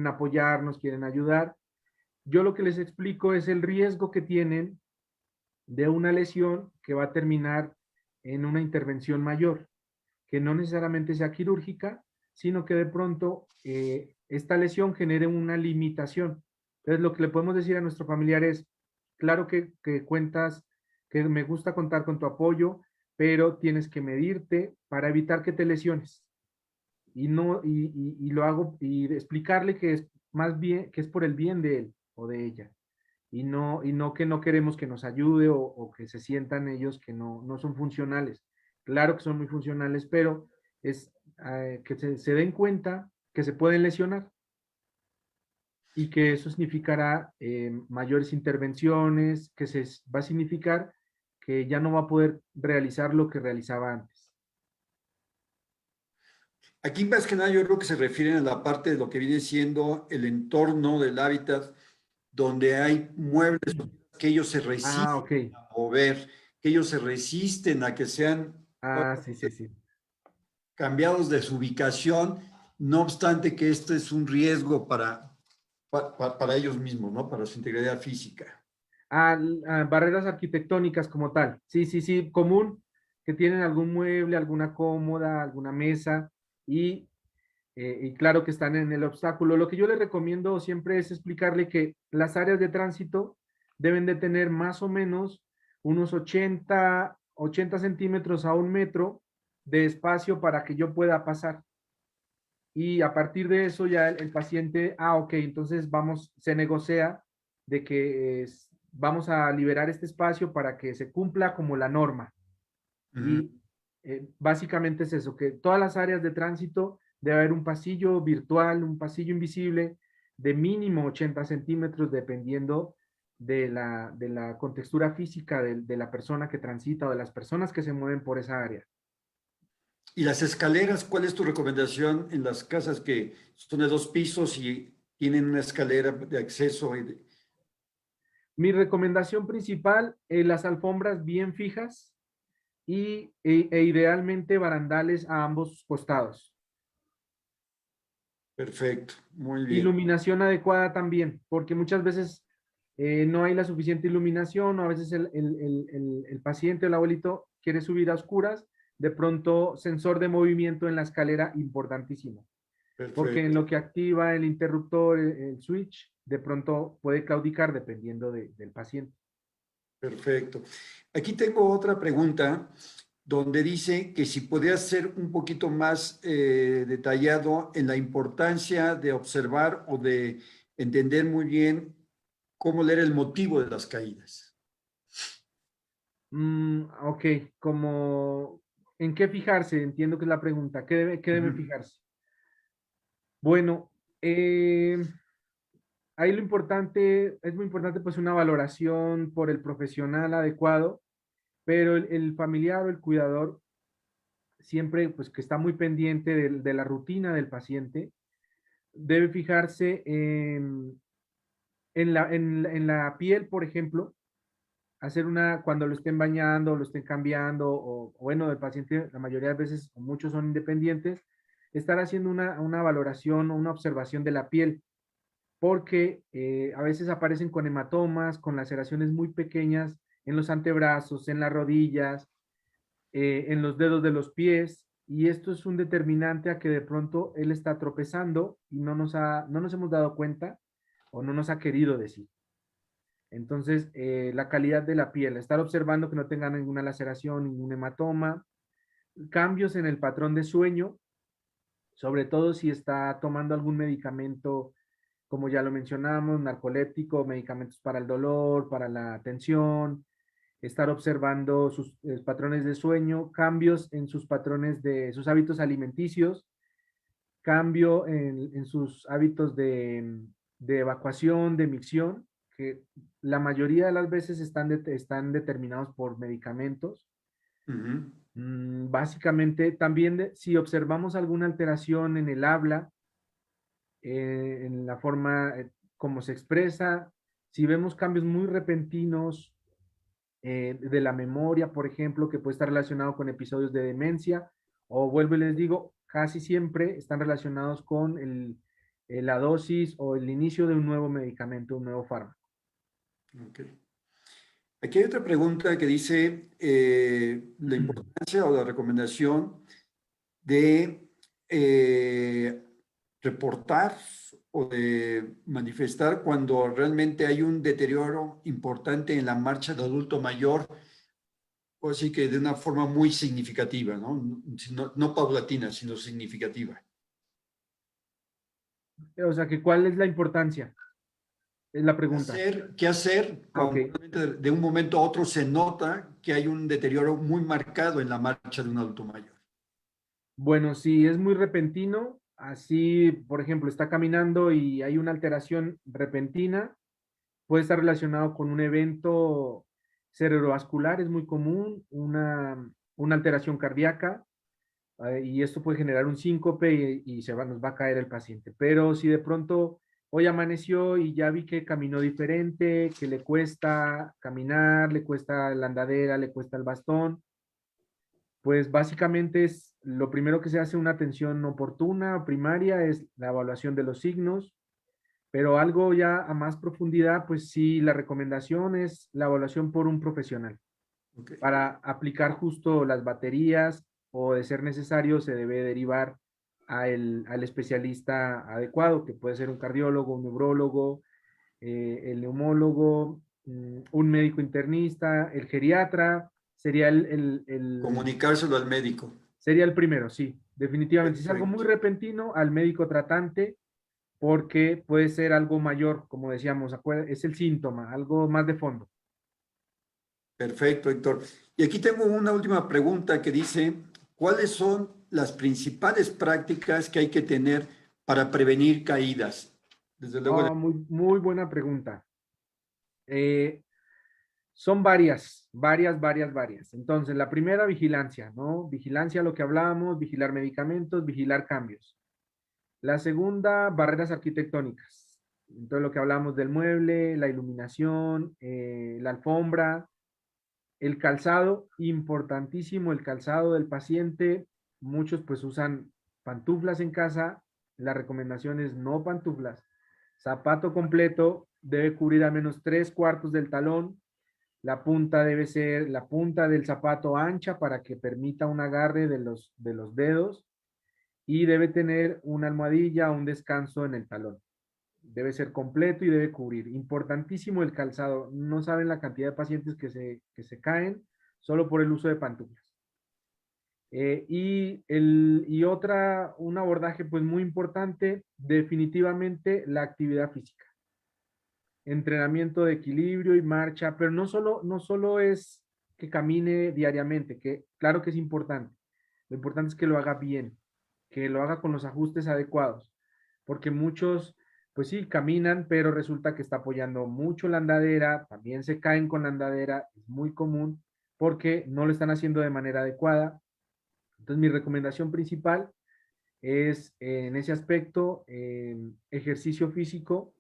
apoyarnos, quieren ayudar. Yo lo que les explico es el riesgo que tienen de una lesión que va a terminar en una intervención mayor, que no necesariamente sea quirúrgica, sino que de pronto esta lesión genere una limitación. Entonces, lo que le podemos decir a nuestro familiar es, claro que cuentas, que me gusta contar con tu apoyo, pero tienes que medirte para evitar que te lesiones. Y no, y lo hago, y explicarle que es más bien, que es por el bien de él o de ella y no que no queremos que nos ayude o que se sientan ellos que no son funcionales. Claro que son muy funcionales, pero es que se den cuenta que se pueden lesionar y que eso significará mayores intervenciones, que se va a significar que ya no va a poder realizar lo que realizaba antes. Aquí más que nada yo creo que se refieren a la parte de lo que viene siendo el entorno del hábitat, donde hay muebles que ellos se Ah, resisten ok. a mover, que ellos se resisten a que sean Ah, sí, sí, sí. cambiados de su ubicación, no obstante que esto es un riesgo para ellos mismos, ¿no? Para su integridad física. Barreras arquitectónicas como tal. Sí, sí, sí, común, que tienen algún mueble, alguna cómoda, alguna mesa y claro que están en el obstáculo. Lo que yo les recomiendo siempre es explicarle que las áreas de tránsito deben de tener más o menos unos 80 centímetros a 1 metro de espacio para que yo pueda pasar. Y a partir de eso ya el paciente, ok, entonces se negocia de que vamos a liberar este espacio para que se cumpla como la norma. Ujú. Y básicamente es eso, que todas las áreas de tránsito debe haber un pasillo virtual, un pasillo invisible de mínimo 80 centímetros dependiendo de la contextura física de la persona que transita o de las personas que se mueven por esa área. Y las escaleras, ¿cuál es tu recomendación en las casas que son de 2 pisos y tienen una escalera de acceso? Mi recomendación principal, las alfombras bien fijas e idealmente barandales a ambos costados. Perfecto, muy bien. Iluminación adecuada también, porque muchas veces no hay la suficiente iluminación o a veces el paciente o el abuelito quiere subir a oscuras, de pronto sensor de movimiento en la escalera importantísimo, porque en Perfecto, lo que activa el interruptor, el switch, de pronto puede claudicar dependiendo del paciente. perfecto. Aquí tengo otra pregunta donde dice que si podrías ser un poquito más detallado en la importancia de observar o de entender muy bien cómo leer el motivo de las caídas. Ok, como en qué fijarse, entiendo que es la pregunta, qué debe Ujú. fijarse? Bueno, ahí lo importante, es muy importante pues una valoración por el profesional adecuado, pero el familiar o el cuidador siempre pues que está muy pendiente de la rutina del paciente, debe fijarse en la piel, por ejemplo, hacer cuando lo estén bañando, lo estén cambiando, o bueno, el paciente, la mayoría de veces, o muchos son independientes, estar haciendo una valoración o una observación de la piel, porque a veces aparecen con hematomas, con laceraciones muy pequeñas en los antebrazos, en las rodillas, en los dedos de los pies, y esto es un determinante a que de pronto él está tropezando y no nos hemos dado cuenta o no nos ha querido decir. Entonces, la calidad de la piel, estar observando que no tenga ninguna laceración, ningún hematoma, cambios en el patrón de sueño, sobre todo si está tomando algún medicamento, como ya lo mencionamos, narcoléptico, medicamentos para el dolor, para la tensión, estar observando sus patrones de sueño, cambios en sus patrones de sus hábitos alimenticios, cambio en sus hábitos de evacuación, de micción, que la mayoría de las veces están determinados por medicamentos. Ujú. Básicamente, también si observamos alguna alteración en el habla, en la forma como se expresa, si vemos cambios muy repentinos de la memoria, por ejemplo, que puede estar relacionado con episodios de demencia, o vuelvo y les digo, casi siempre están relacionados con la dosis o el inicio de un nuevo medicamento, un nuevo fármaco. Ok. Aquí hay otra pregunta que dice la importancia o la recomendación de reportar o de manifestar cuando realmente hay un deterioro importante en la marcha del adulto mayor, o así que de una forma muy significativa, ¿no? No paulatina, sino significativa. O sea, que ¿cuál es la importancia? Es la pregunta. Qué hacer Ah, ok. cuando realmente de un momento a otro se nota que hay un deterioro muy marcado en la marcha de un adulto mayor? Bueno, si es muy repentino, así, por ejemplo, está caminando y hay una alteración repentina, puede estar relacionado con un evento cerebrovascular, es muy común, una alteración cardíaca, y esto puede generar un síncope nos va a caer el paciente. Pero si de pronto hoy amaneció y ya vi que caminó diferente, que le cuesta caminar, le cuesta la andadera, le cuesta el bastón, pues básicamente es lo primero que se hace una atención oportuna, primaria, es la evaluación de los signos, pero algo ya a más profundidad, pues sí, la recomendación es la evaluación por un profesional Okay. para aplicar justo las baterías o de ser necesario se debe derivar al especialista adecuado, que puede ser un cardiólogo, un neurólogo, el neumólogo, un médico internista, el geriatra, sería Comunicárselo al médico. sería el primero, sí, definitivamente. Si es algo muy Perfecto. repentino, al médico tratante, porque puede ser algo mayor, como decíamos, es el síntoma, algo más de fondo. Perfecto, Héctor. Y aquí tengo una última pregunta que dice, ¿cuáles son las principales prácticas que hay que tener para prevenir caídas? Desde luego, Oh, muy, muy buena pregunta. Eh, Son varias. Entonces, la primera, vigilancia, ¿no? Vigilancia, lo que hablábamos, vigilar medicamentos, vigilar cambios. La segunda, barreras arquitectónicas. Entonces, lo que hablamos del mueble, la iluminación, la alfombra, el calzado, importantísimo, el calzado del paciente. Muchos pues usan pantuflas en casa. La recomendación es no pantuflas. Zapato completo debe cubrir al menos 3/4 del talón. La punta debe ser la punta del zapato ancha para que permita un agarre de los dedos y debe tener una almohadilla o un descanso en el talón. Debe ser completo y debe cubrir. Importantísimo el calzado. No saben la cantidad de pacientes que se caen solo por el uso de pantuflas. Un abordaje pues muy importante, definitivamente la actividad física. Entrenamiento de equilibrio y marcha, pero no solo es que camine diariamente, que claro que es importante. Lo importante es que lo haga bien, que lo haga con los ajustes adecuados, porque muchos, pues sí, caminan, pero resulta que está apoyando mucho la andadera, también se caen con la andadera, es muy común porque no lo están haciendo de manera adecuada. Entonces, mi recomendación principal es en ese aspecto, ejercicio físico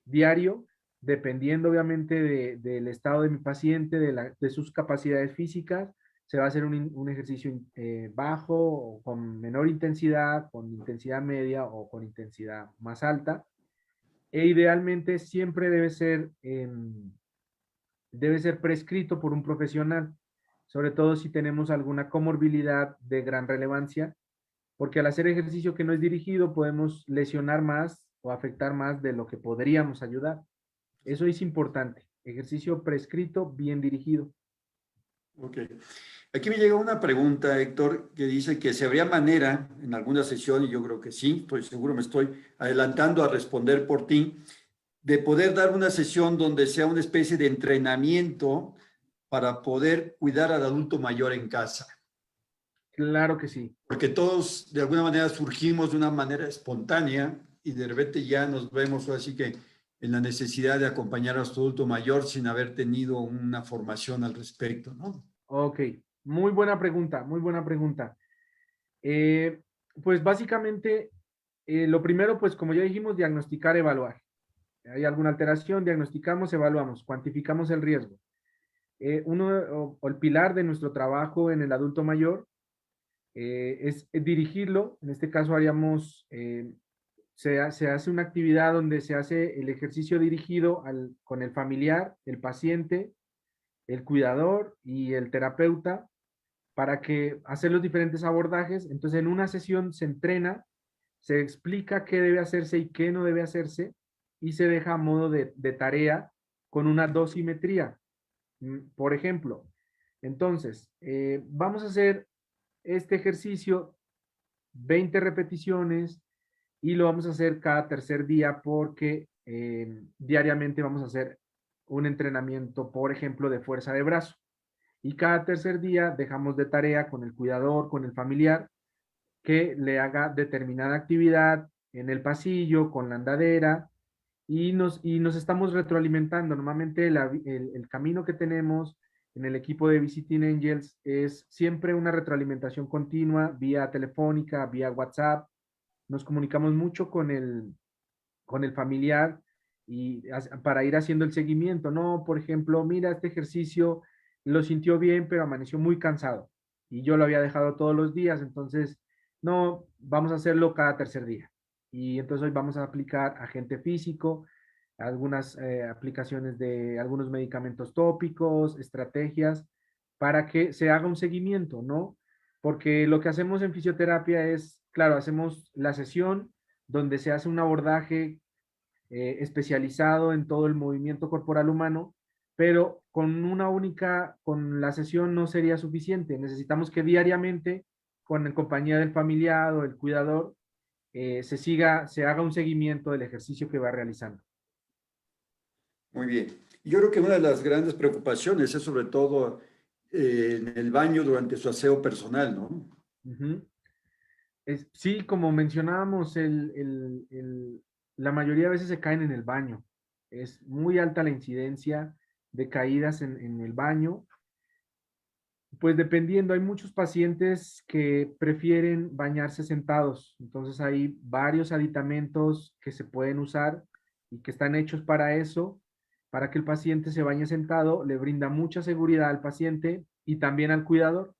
diario, dependiendo obviamente del estado de mi paciente, de sus capacidades físicas, se va a hacer un ejercicio bajo o con menor intensidad, con intensidad media o con intensidad más alta. E idealmente siempre debe ser prescrito por un profesional, sobre todo si tenemos alguna comorbilidad de gran relevancia, porque al hacer ejercicio que no es dirigido podemos lesionar más o afectar más de lo que podríamos ayudar. Eso es importante. Ejercicio prescrito, bien dirigido. ok. Aquí me llega una pregunta, Héctor, que dice que si habría manera en alguna sesión, y yo creo que sí, estoy seguro, me estoy adelantando a responder por ti, de poder dar una sesión donde sea una especie de entrenamiento para poder cuidar al adulto mayor en casa. Claro que sí. Porque todos de alguna manera surgimos de una manera espontánea y de repente ya nos vemos así que en la necesidad de acompañar a su adulto mayor sin haber tenido una formación al respecto, ¿no? Ok, muy buena pregunta, muy buena pregunta. Eh, pues básicamente, lo primero, pues como ya dijimos, diagnosticar, evaluar. Hay alguna alteración, diagnosticamos, evaluamos, cuantificamos el riesgo. Uno o el pilar de nuestro trabajo en el adulto mayor es dirigirlo. En este caso haríamos, se hace una actividad donde se hace el ejercicio dirigido con el familiar, el paciente, el cuidador y el terapeuta para que hacer los diferentes abordajes. Entonces, en una sesión se entrena, se explica qué debe hacerse y qué no debe hacerse y se deja a modo de tarea con una dosimetría. Por ejemplo, entonces, vamos a hacer este ejercicio 20 repeticiones y lo vamos a hacer cada tercer día porque diariamente vamos a hacer un entrenamiento, por ejemplo, de fuerza de brazo. Y cada tercer día dejamos de tarea con el cuidador, con el familiar, que le haga determinada actividad en el pasillo, con la andadera, y nos estamos retroalimentando. Normalmente el camino que tenemos en el equipo de Visiting Angels es siempre una retroalimentación continua, vía telefónica, vía WhatsApp. Nos comunicamos mucho con el familiar y para ir haciendo el seguimiento, ¿no? Por ejemplo, mira, este ejercicio lo sintió bien, pero amaneció muy cansado y yo lo había dejado todos los días, entonces, no, vamos a hacerlo cada tercer día. Y entonces hoy vamos a aplicar agente físico, algunas aplicaciones de algunos medicamentos tópicos, estrategias, para que se haga un seguimiento, ¿no? Porque lo que hacemos en fisioterapia es, claro, hacemos la sesión donde se hace un abordaje especializado en todo el movimiento corporal humano, pero con la sesión no sería suficiente. Necesitamos que diariamente, con la compañía del familiar o el cuidador, se haga un seguimiento del ejercicio que va realizando. Muy bien. Yo creo que una de las grandes preocupaciones es sobre todo en el baño durante su aseo personal, ¿no? Ujú. Sí, como mencionábamos, la mayoría de veces se caen en el baño. Es muy alta la incidencia de caídas en el baño. Pues dependiendo, hay muchos pacientes que prefieren bañarse sentados. Entonces hay varios aditamentos que se pueden usar y que están hechos para eso, para que el paciente se bañe sentado, le brinda mucha seguridad al paciente y también al cuidador.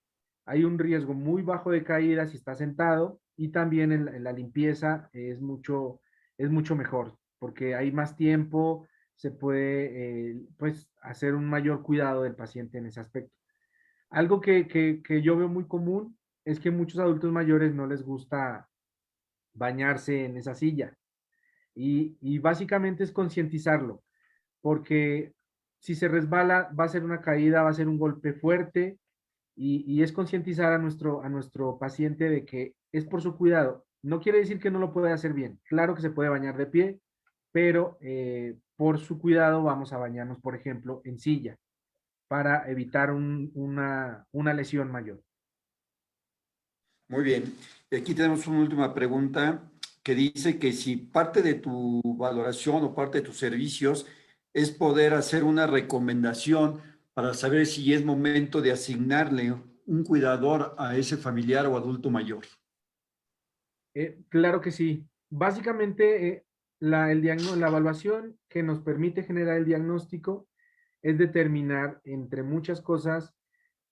Hay un riesgo muy bajo de caída si está sentado y también en la limpieza es mucho mejor porque hay más tiempo, se puede pues hacer un mayor cuidado del paciente en ese aspecto. Algo que yo veo muy común es que muchos adultos mayores no les gusta bañarse en esa silla y básicamente es concientizarlo, porque si se resbala va a ser una caída, va a ser un golpe fuerte y es concientizar a nuestro paciente de que es por su cuidado. No quiere decir que no lo pueda hacer bien, claro que se puede bañar de pie, pero por su cuidado vamos a bañarnos, por ejemplo, en silla para evitar una lesión mayor. Muy bien. Y aquí tenemos una última pregunta que dice que si parte de tu valoración o parte de tus servicios es poder hacer una recomendación para saber si es momento de asignarle un cuidador a ese familiar o adulto mayor. Claro que sí. Básicamente, la evaluación que nos permite generar el diagnóstico es determinar, entre muchas cosas,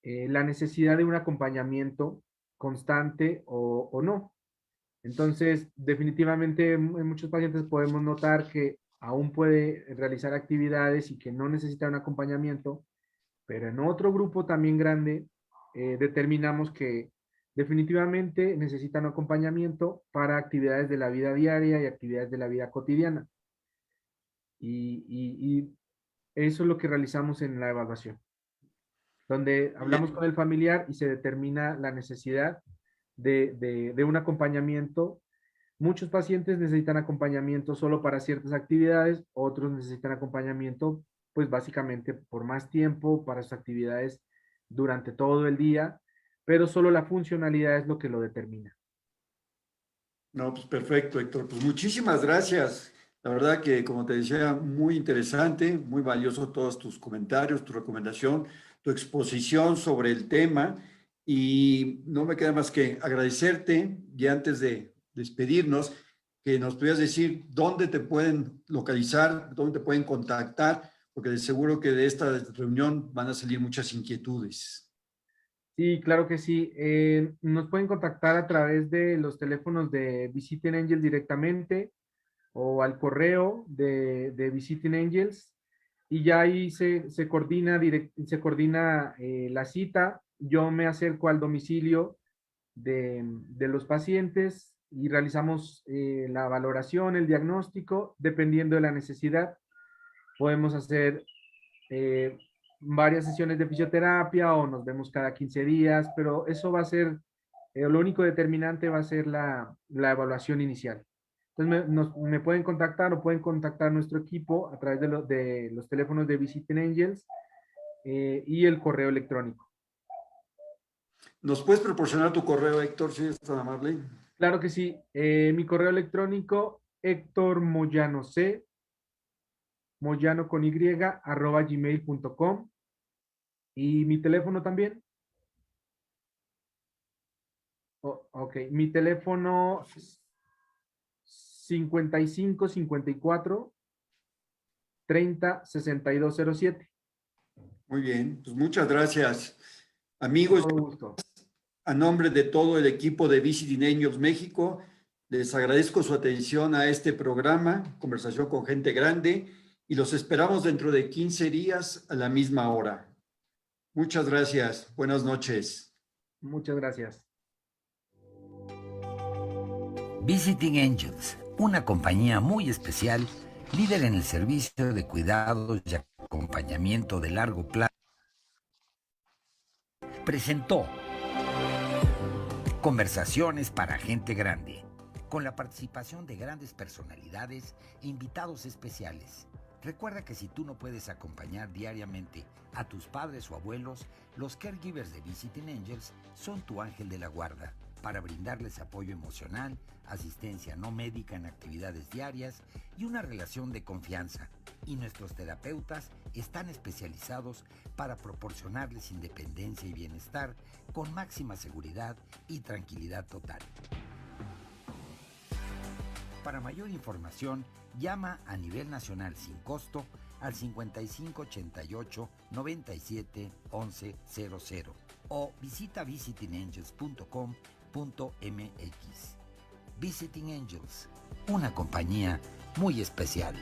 la necesidad de un acompañamiento constante o no. Entonces, definitivamente en muchos pacientes podemos notar que aún puede realizar actividades y que no necesita un acompañamiento, pero en otro grupo también grande determinamos que definitivamente necesitan acompañamiento para actividades de la vida diaria y actividades de la vida cotidiana. Y eso es lo que realizamos en la evaluación, donde Muy hablamos bien. con el familiar y se determina la necesidad de un acompañamiento. Muchos pacientes necesitan acompañamiento solo para ciertas actividades, otros necesitan acompañamiento, pues básicamente por más tiempo para sus actividades durante todo el día, pero solo la funcionalidad es lo que lo determina. No, pues perfecto, Héctor. Pues muchísimas gracias. La verdad que, como te decía, muy interesante, muy valioso todos tus comentarios, tu recomendación, tu exposición sobre el tema. Y no me queda más que agradecerte y antes de despedirnos, que nos pudieras decir dónde te pueden localizar, dónde te pueden contactar, porque de seguro que de esta reunión van a salir muchas inquietudes. Sí, claro que sí. Nos pueden contactar a través de los teléfonos de Visiting Angels directamente o al correo de Visiting Angels y ya ahí se coordina, se coordina la cita. Yo me acerco al domicilio de los pacientes y realizamos la valoración, el diagnóstico, dependiendo de la necesidad. Podemos hacer eh, varias sesiones de fisioterapia o nos vemos cada 15 días, pero eso va a ser, lo único determinante va a ser la evaluación inicial. Entonces me pueden contactar o pueden contactar nuestro equipo a través de los teléfonos de Visiting Angels y el correo electrónico. ¿Nos puedes proporcionar tu correo, Héctor, si es tan amable? Claro que sí. Mi correo electrónico, Héctor Moyano C, Moyano con Y, @gmail.com. Y mi teléfono también. Ok, mi teléfono 55 54 30 6207. Muy bien, pues muchas gracias. Con Amigos, todo gusto. a nombre de todo el equipo de Visiting Angels México, les agradezco su atención a este programa, Conversación con Gente Grande, y los esperamos dentro de 15 días a la misma hora. Muchas gracias. Buenas noches. Muchas gracias. Visiting Angels, una compañía muy especial, líder en el servicio de cuidados y acompañamiento de largo plazo, presentó Conversaciones para Gente Grande, con la participación de grandes personalidades e invitados especiales. Recuerda que si tú no puedes acompañar diariamente a tus padres o abuelos, los caregivers de Visiting Angels son tu ángel de la guarda para brindarles apoyo emocional, asistencia no médica en actividades diarias y una relación de confianza. Y nuestros terapeutas están especializados para proporcionarles independencia y bienestar con máxima seguridad y tranquilidad total. Para mayor información, llama a nivel nacional sin costo al 5588 97 11 00 o visita visitingangels.com.mx. Visiting Angels, una compañía muy especial.